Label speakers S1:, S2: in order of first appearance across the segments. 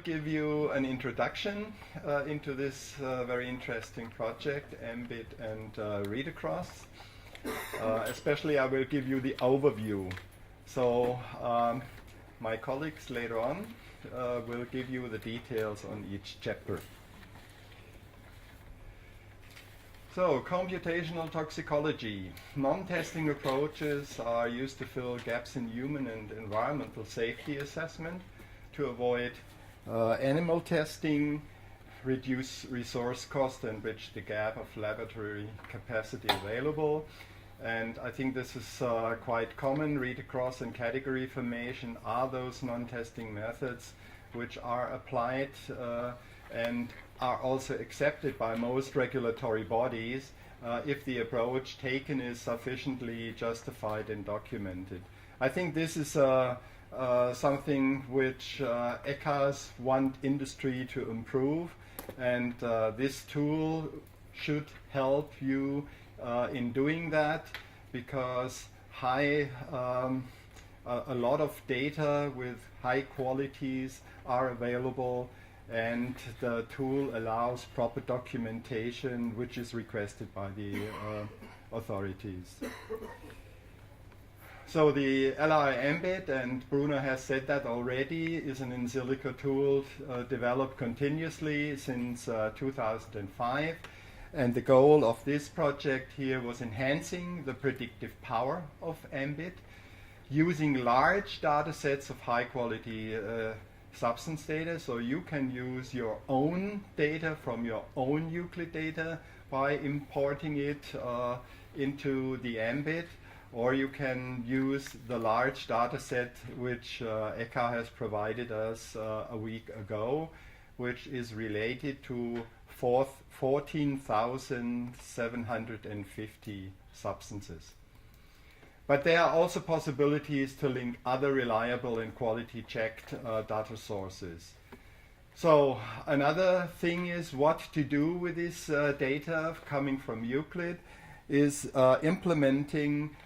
S1: give you an introduction into this very interesting project, MBIT and read across. Especially I will give you the overview. So my colleagues later on will give you the details on each chapter. So, computational toxicology. Non-testing approaches are used to fill gaps in human and environmental safety assessment to avoid animal testing, reduce resource cost, and bridge the gap of laboratory capacity available. And I think this is quite common. Read across and category formation are those non-testing methods which are applied and are also accepted by most regulatory bodies if the approach taken is sufficiently justified and documented. I think this is something which ECHAs want industry to improve, and this tool should help you in doing that, because a lot of data with high qualities are available, and the tool allows proper documentation which is requested by the authorities. So the LRI MBIT, and Bruno has said that already, is an in silico tool developed continuously since 2005. And the goal of this project here was enhancing the predictive power of MBIT using large data sets of high quality substance data. So you can use your own data from your own Euclid data by importing it into the MBIT, or you can use the large data set which ECHA has provided us a week ago, which is related to 14,750 substances. But there are also possibilities to link other reliable and quality checked data sources. So another thing is what to do with this data coming from Euclid is implementing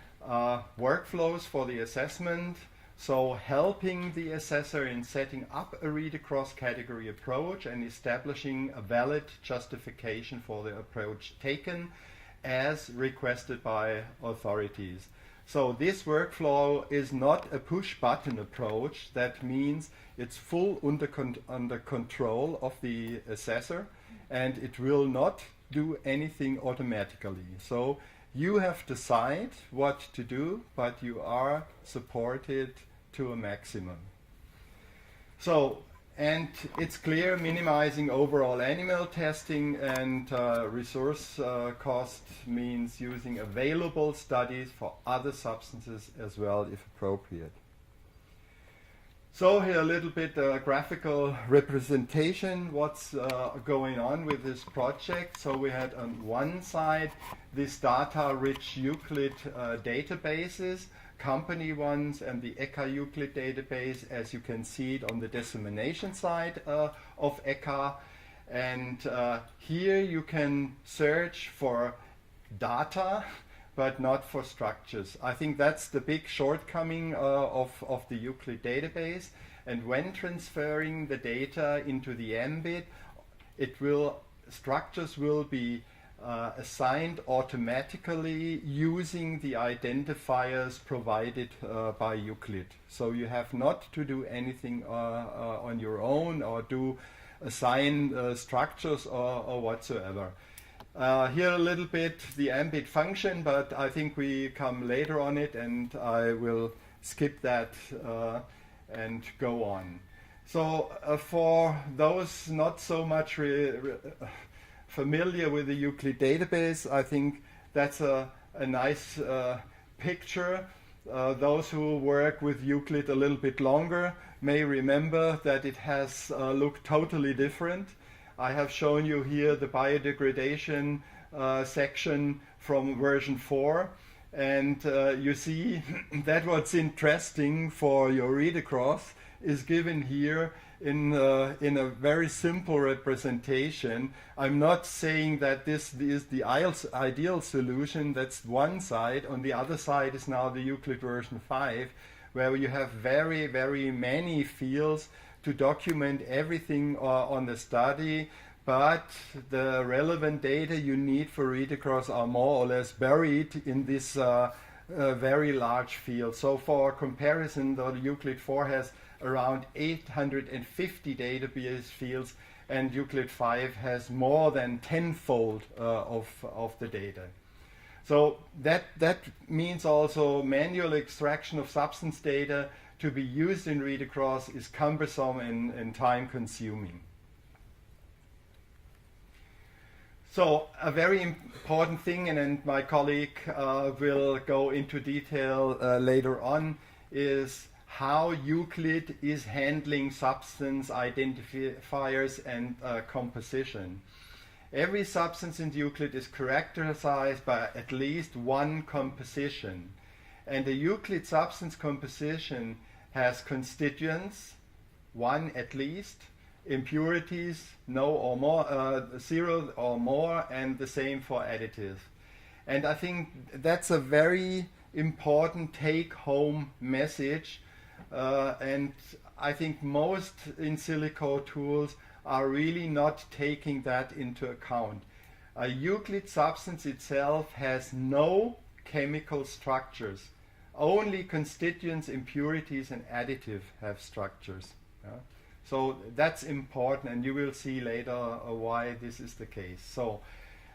S1: workflows for the assessment. So helping the assessor in setting up a read-across category approach and establishing a valid justification for the approach taken as requested by authorities. So this workflow is not a push-button approach. That means it's full under control of the assessor, and it will not do anything automatically. So you have to decide what to do, but you are supported to a maximum. So, and it's clear minimizing overall animal testing and resource cost means using available studies for other substances as well if appropriate. So here a little bit graphical representation what's going on with this project. So we had on one side this data-rich Euclid databases, company ones, and the ECHA Euclid database, as you can see it on the dissemination side of ECHA. And here you can search for data, but not for structures. I think that's the big shortcoming of the Euclid database. And when transferring the data into the MBIT, structures will be assigned automatically using the identifiers provided by Euclid. So you have not to do anything on your own or assign structures or whatsoever. Here a little bit the MBIT function, but I think we come later on it, and I will skip that and go on. So for those not so much familiar with the Euclid database, I think that's a nice picture. Those who work with Euclid a little bit longer may remember that it has looked totally different. I have shown you here the biodegradation section from version 4, and you see that what's interesting for your read across is given here in a very simple representation. I'm not saying that this is the ideal solution. That's one side. On the other side is now the Euclid version 5, where you have very, very many fields to document everything on the study, but the relevant data you need for read across are more or less buried in this very large field. So for comparison, the Euclid 4 has around 850 database fields, and Euclid 5 has more than tenfold of the data. So that means also manual extraction of substance data to be used in read across is cumbersome and time consuming. So a very important thing, and my colleague will go into detail later on, is how Euclid is handling substance identifiers and composition. Every substance in Euclid is characterized by at least one composition. And the Euclid substance composition has constituents, one at least, impurities, no or more, 0 or more, and the same for additives. And I think that's a very important take-home message. And I think most in silico tools are really not taking that into account. A Euclid substance itself has no chemical structures. Only constituents, impurities, and additives have structures. Yeah? So that's important, and you will see later why this is the case. So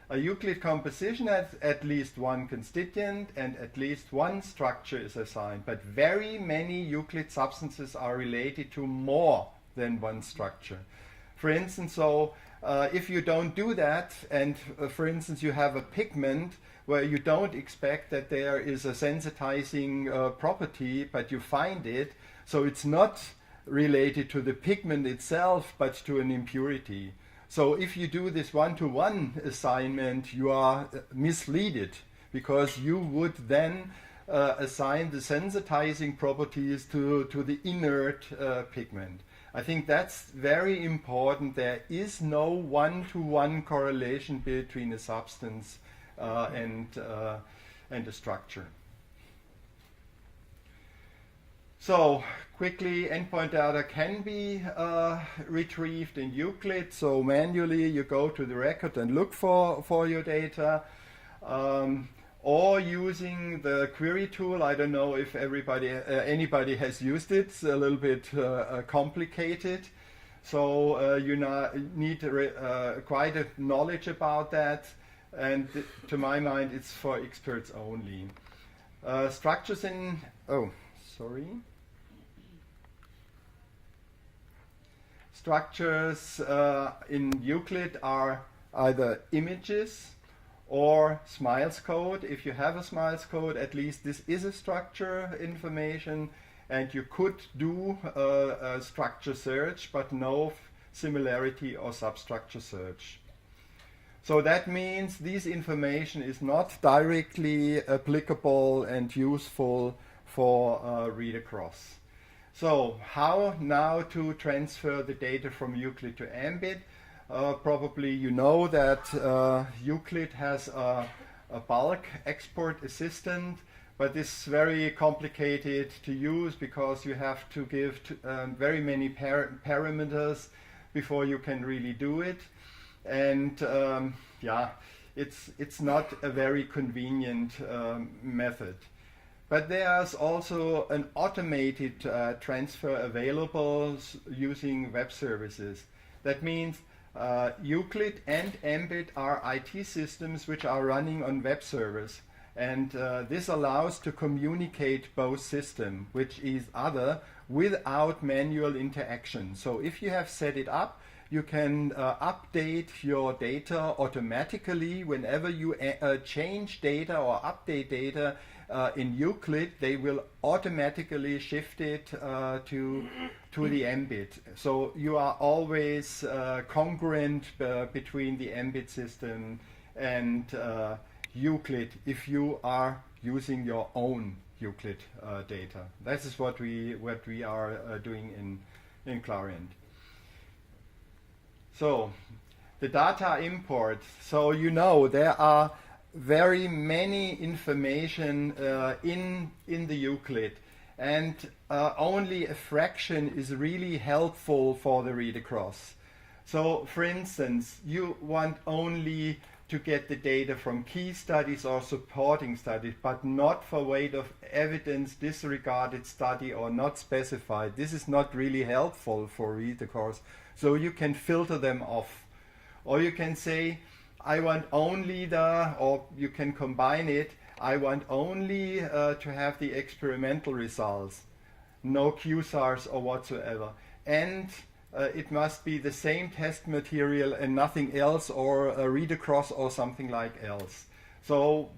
S1: a Euclid composition has at least one constituent and at least one structure is assigned, but very many Euclid substances are related to more than one structure. For instance, if you don't do that, and for instance you have a pigment where you don't expect that there is a sensitizing property, but you find it, so it's not related to the pigment itself, but to an impurity. So if you do this one-to-one assignment, you are misleaded, because you would then assign the sensitizing properties to the inert pigment. I think that's very important. There is no one-to-one correlation between a substance and a structure. So quickly, endpoint data can be retrieved in Euclid. So manually you go to the record and look for your data. Or using the query tool. I don't know if anybody has used it. It's a little bit complicated. So you need quite a knowledge about that. And to my mind, it's for experts only. Structures in... Oh, sorry. Structures in Euclid are either images or Smiles code. If you have a Smiles code, at least this is a structure information, and you could do a structure search, but no similarity or substructure search. So that means this information is not directly applicable and useful for read across. So how now to transfer the data from Euclid to Ambit? Probably you know that Euclid has a bulk export assistant, but this is very complicated to use because you have to give very many parameters before you can really do it. And yeah, it's not a very convenient method. But there's also an automated transfer available using web services. That means Euclid and Ambit are IT systems which are running on web servers. And this allows to communicate both systems, which is other, without manual interaction. So if you have set it up, you can update your data automatically. Whenever you change data or update data in Euclid, they will automatically shift it to the Ambit. So you are always congruent between the Ambit system and Euclid if you are using your own Euclid data. This is what we are doing in Clariant. So the data import. So you know there are very many information in the Euclid, and only a fraction is really helpful for the read across. So, for instance, you want only to get the data from key studies or supporting studies, but not for weight of evidence, disregarded study, or not specified. This is not really helpful for read across. So you can filter them off. Or you can say, I want only or you can combine it, I want only to have the experimental results, no QSARs or whatsoever. And it must be the same test material and nothing else, or a read across or something like else. So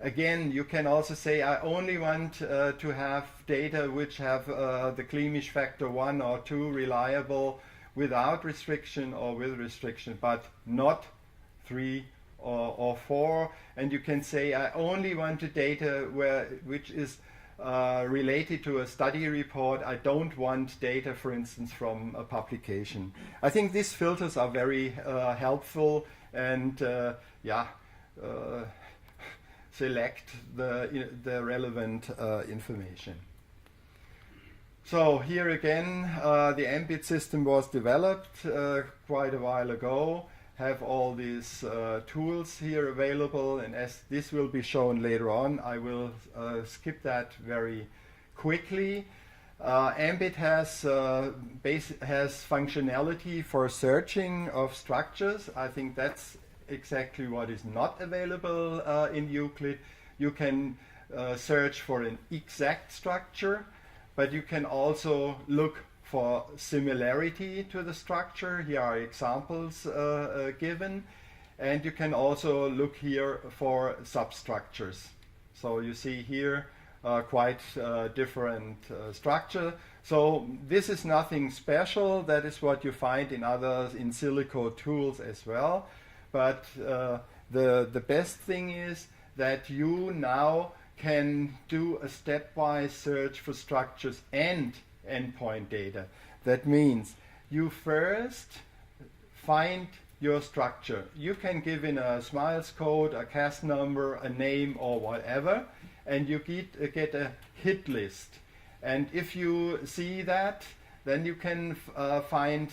S1: again, you can also say, I only want to have data which have the cleavage factor 1 or 2 reliable without restriction or with restriction, but not 3 or 4. And you can say, I only want the data which is related to a study report. I don't want data, for instance, from a publication. I think these filters are very helpful, and select the relevant information. So here again, the MBIT system was developed quite a while ago. Have all these tools here available, and as this will be shown later on, I will skip that very quickly. MBIT has functionality for searching of structures. I think that's exactly what is not available in Euclid. You can search for an exact structure, but you can also look for similarity to the structure. Here are examples given, and you can also look here for substructures. So you see here quite different structure. So this is nothing special. That is what you find in other in silico tools as well. But the best thing is that you now can do a stepwise search for structures and endpoint data. That means you first find your structure. You can give in a SMILES code, a CAS number, a name, or whatever, and you get a hit list. And if you see that, then you can find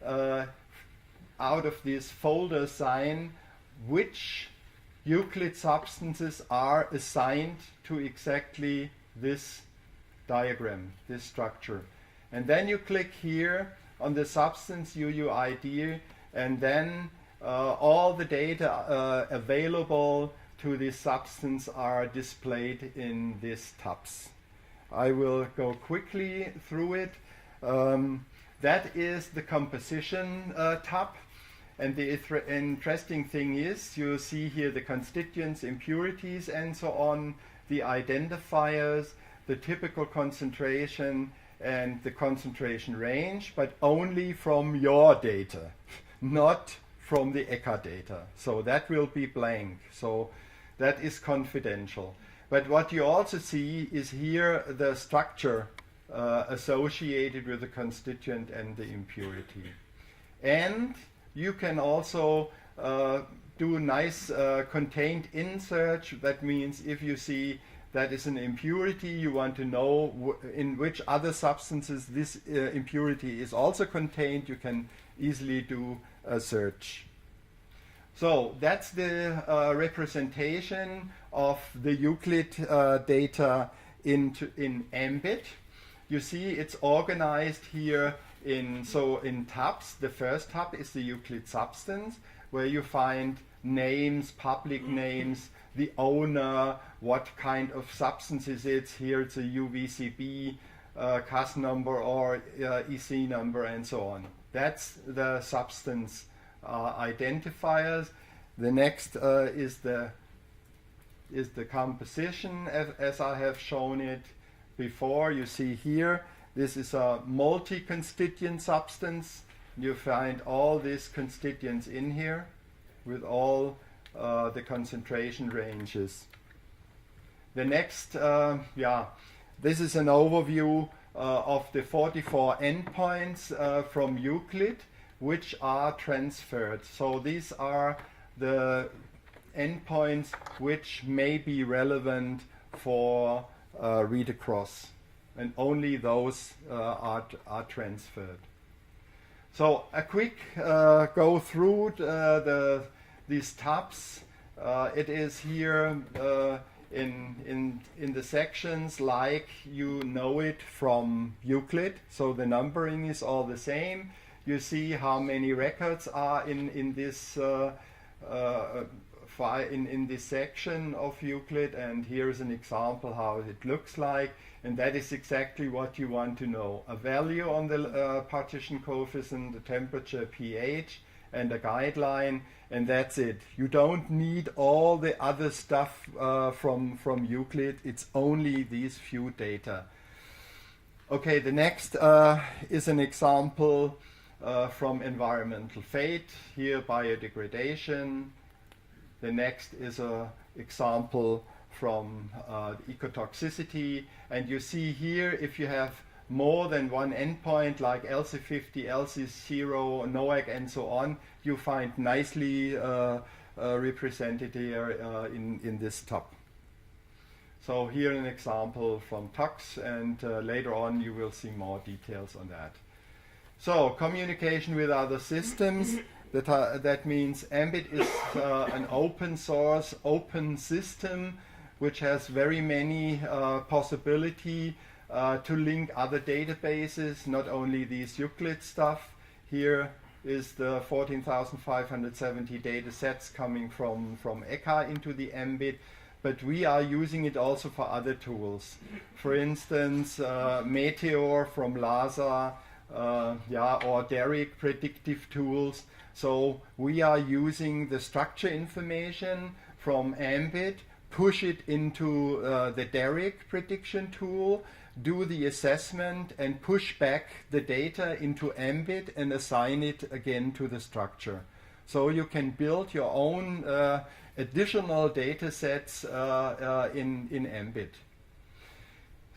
S1: out of this folder sign which Euclid substances are assigned to exactly this diagram, this structure. And then you click here on the substance UUID, and then all the data available to this substance are displayed in these tabs. I will go quickly through it. That is the composition tab. And the interesting thing is, you see here the constituents, impurities, and so on, the identifiers, the typical concentration, and the concentration range, but only from your data, not from the ECHA data. So that will be blank. So that is confidential. But what you also see is here the structure associated with the constituent and the impurity. And you can also do nice contained in search. That means if you see that is an impurity, you want to know in which other substances this impurity is also contained, you can easily do a search. So that's the representation of the Euclid data in MBIT. You see it's organized here in tabs. The first tab is the Euclid substance, where you find names, public names, the owner, what kind of substance is it. Here it's a UVCB, CAS number, or EC number, and so on. That's the substance identifiers. The next is the composition, as I have shown it before. You see here, this is a multi-constituent substance. You find all these constituents in here with all the concentration ranges. The next, this is an overview of the 44 endpoints from Euclid, which are transferred. So these are the endpoints which may be relevant for read across. and only those are transferred. So a quick go through these tabs. It is here in the sections like you know it from Euclid. So the numbering is all the same. You see how many records are in this in this section of Euclid, and here's an example how it looks like, and that is exactly what you want to know. A value on the partition coefficient, the temperature, pH, and a guideline, and that's it. You don't need all the other stuff from Euclid. It's only these few data. Okay, the next is an example from environmental fate, here biodegradation. The next is an example from ecotoxicity, and you see here if you have more than one endpoint like LC50, LC0, NOAC and so on, you find nicely represented here in this tab. So here an example from tox, and later on you will see more details on that. So communication with other systems. That means Ambit is an open source, open system which has very many possibility to link other databases, not only these Euclid stuff. Here is the 14,570 data sets coming from ECHA into the Ambit, but we are using it also for other tools. For instance, Meteor from LASA, or Derrick predictive tools. So we are using the structure information from Ambit, push it into the Derrick prediction tool, do the assessment, and push back the data into Ambit and assign it again to the structure. So you can build your own additional data sets in Ambit.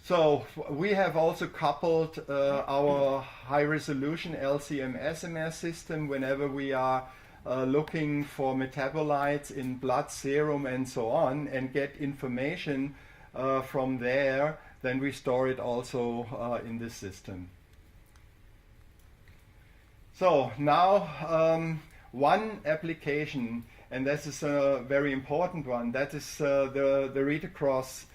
S1: So we have also coupled our high-resolution LC-MS system whenever we are looking for metabolites in blood, serum, and so on, and get information from there. Then we store it also in this system. So now one application, and this is a very important one, that is the read-across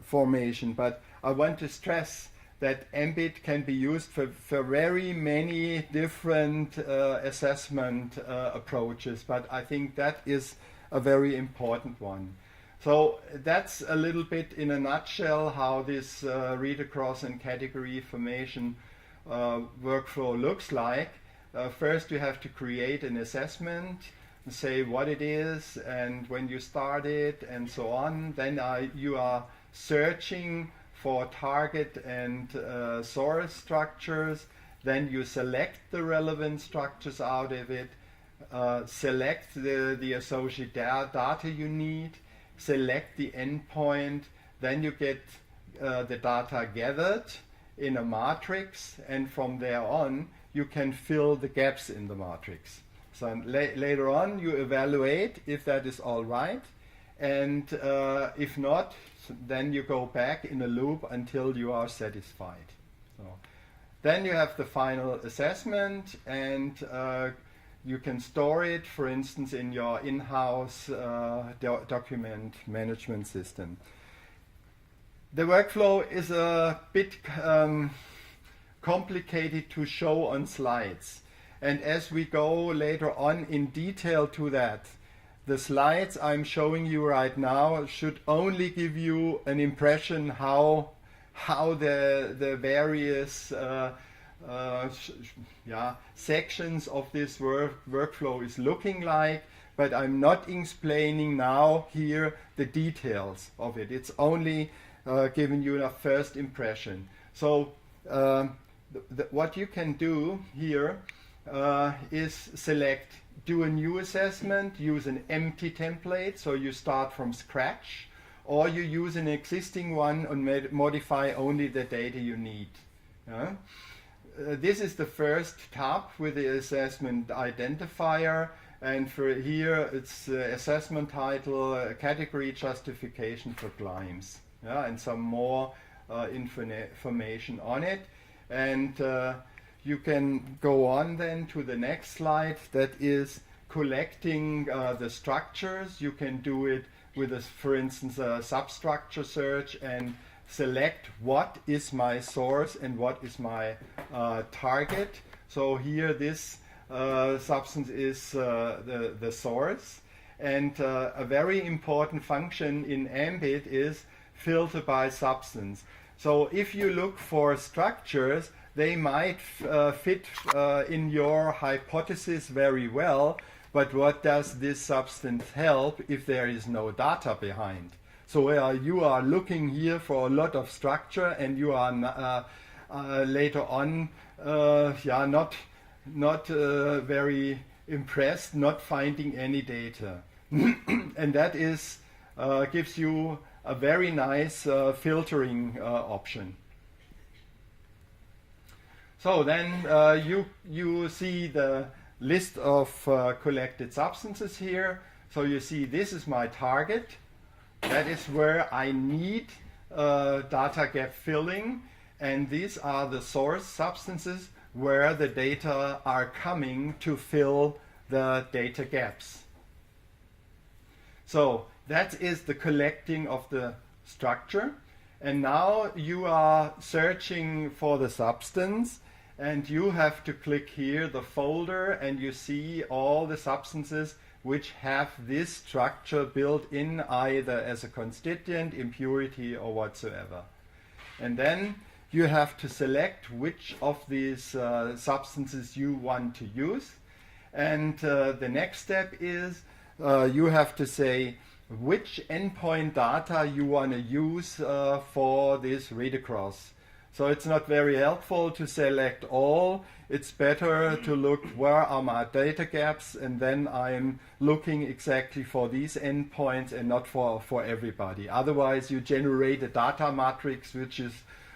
S1: formation, but I want to stress that Ambit can be used for very many different assessment approaches, but I think that is a very important one. So that's a little bit in a nutshell how this read across and category formation workflow looks like. First you have to create an assessment, say what it is and when you start it and so on. Then you are searching for target and source structures. Then you select the relevant structures out of it, select the associated data you need, select the endpoint. Then you get the data gathered in a matrix, and from there on you can fill the gaps in the matrix. So later on you evaluate if that is all right, and if not, then you go back in a loop until you are satisfied. So then you have the final assessment, and you can store it, for instance, in your in-house document management system. The workflow is a bit complicated to show on slides. And as we go later on in detail to that, the slides I'm showing you right now should only give you an impression how the various sections of this workflow is looking like, but I'm not explaining now here the details of it. It's only giving you a first impression. So what you can do here is select, do a new assessment, use an empty template, so you start from scratch, or you use an existing one and modify only the data you need. This is the first tab with the assessment identifier, and for here it's assessment title, category justification for claims, and some more information on it. And you can go on then to the next slide, that is collecting the structures. You can do it with, for instance, a substructure search and select what is my source and what is my target. So here this substance is the source. And a very important function in AMBIT is filter by substance. So if you look for structures, they might fit in your hypothesis very well, but what does this substance help if there is no data behind? So you are looking here for a lot of structure, and you are later on not very impressed, not finding any data. And that is gives you a very nice filtering option. So then you see the list of collected substances here. So you see this is my target. That is where I need data gap filling, and these are the source substances where the data are coming to fill the data gaps. So that is the collecting of the structure. And now you are searching for the substance, and you have to click here the folder, and you see all the substances which have this structure built in, either as a constituent, impurity, or whatsoever. And then you have to select which of these substances you want to use. And the next step is you have to say which endpoint data you want to use for this read across. So it's not very helpful to select all. It's better to look where are my data gaps, and then I'm looking exactly for these endpoints and not for everybody. Otherwise you generate a data matrix which is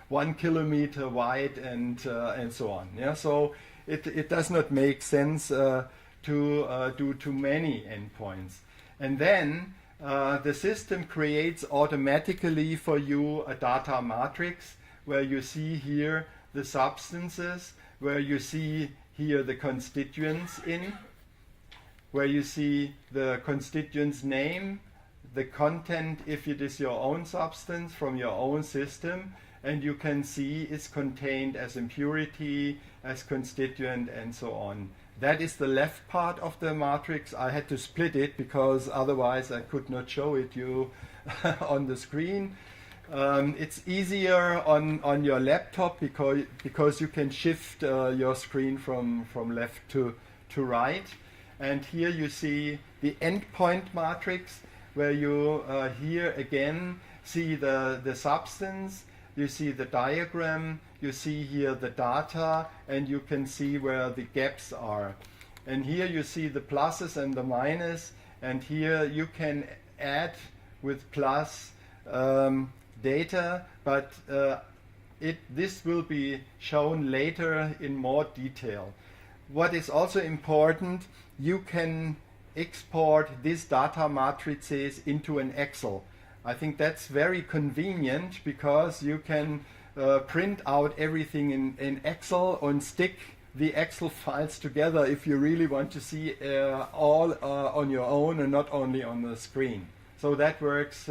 S1: 1 kilometer wide and so on. Yeah? So it does not make sense to do too many endpoints. And then the system creates automatically for you a data matrix where you see here the substances, where you see here the constituents in, where you see the constituent's name, the content if it is your own substance from your own system, and you can see it's contained as impurity, as constituent, and so on. That is the left part of the matrix. I had to split it because otherwise I could not show it you on the screen. It's easier on your laptop because you can shift your screen from left to right. And here you see the endpoint matrix, where you here again see the substance, you see the diagram, you see here the data, and you can see where the gaps are. And here you see the pluses and the minus, and here you can add with plus data, but this will be shown later in more detail. What is also important, you can export these data matrices into an Excel. I think that's very convenient because you can print out everything in Excel and stick the Excel files together if you really want to see all on your own and not only on the screen. So that works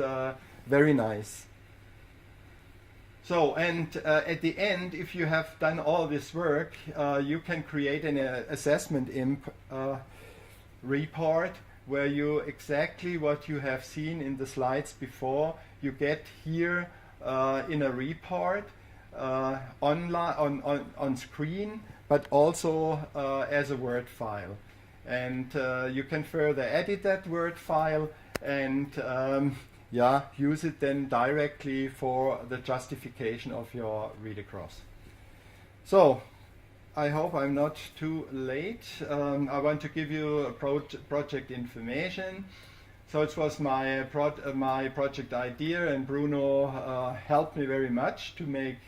S1: very nice. So, and at the end, if you have done all this work, you can create an assessment report where you exactly what you have seen in the slides before, you get here in a report online on screen, but also as a Word file. And you can further edit that Word file and use it then directly for the justification of your read across. So I hope I'm not too late. I want to give you a project information. So it was my project idea, and Bruno helped me very much to make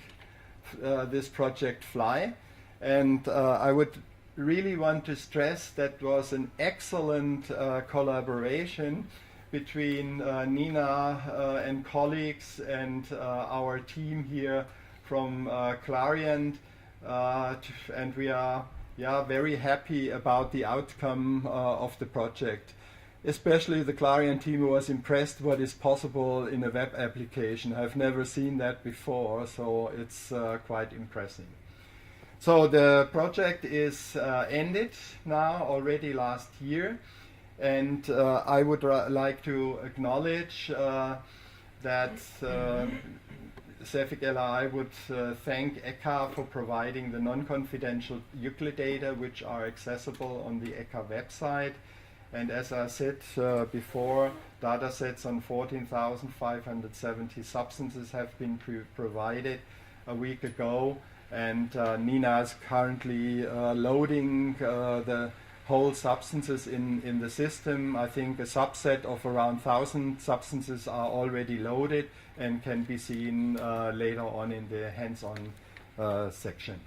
S1: this project fly. And I would really want to stress that was an excellent collaboration, between Nina and colleagues and our team here from Clariant, and we are very happy about the outcome of the project. Especially the Clariant team was impressed what is possible in a web application. I've never seen that before, so it's quite impressive. So the project is ended now already last year, and I would like to acknowledge that Cefic-LRI would thank ECHA for providing the non-confidential Euclid data which are accessible on the ECHA website. And as I said before, data sets on 14,570 substances have been provided a week ago, and Nina is currently loading the whole substances in the system. I think a subset of around 1,000 substances are already loaded and can be seen later on in the hands-on section.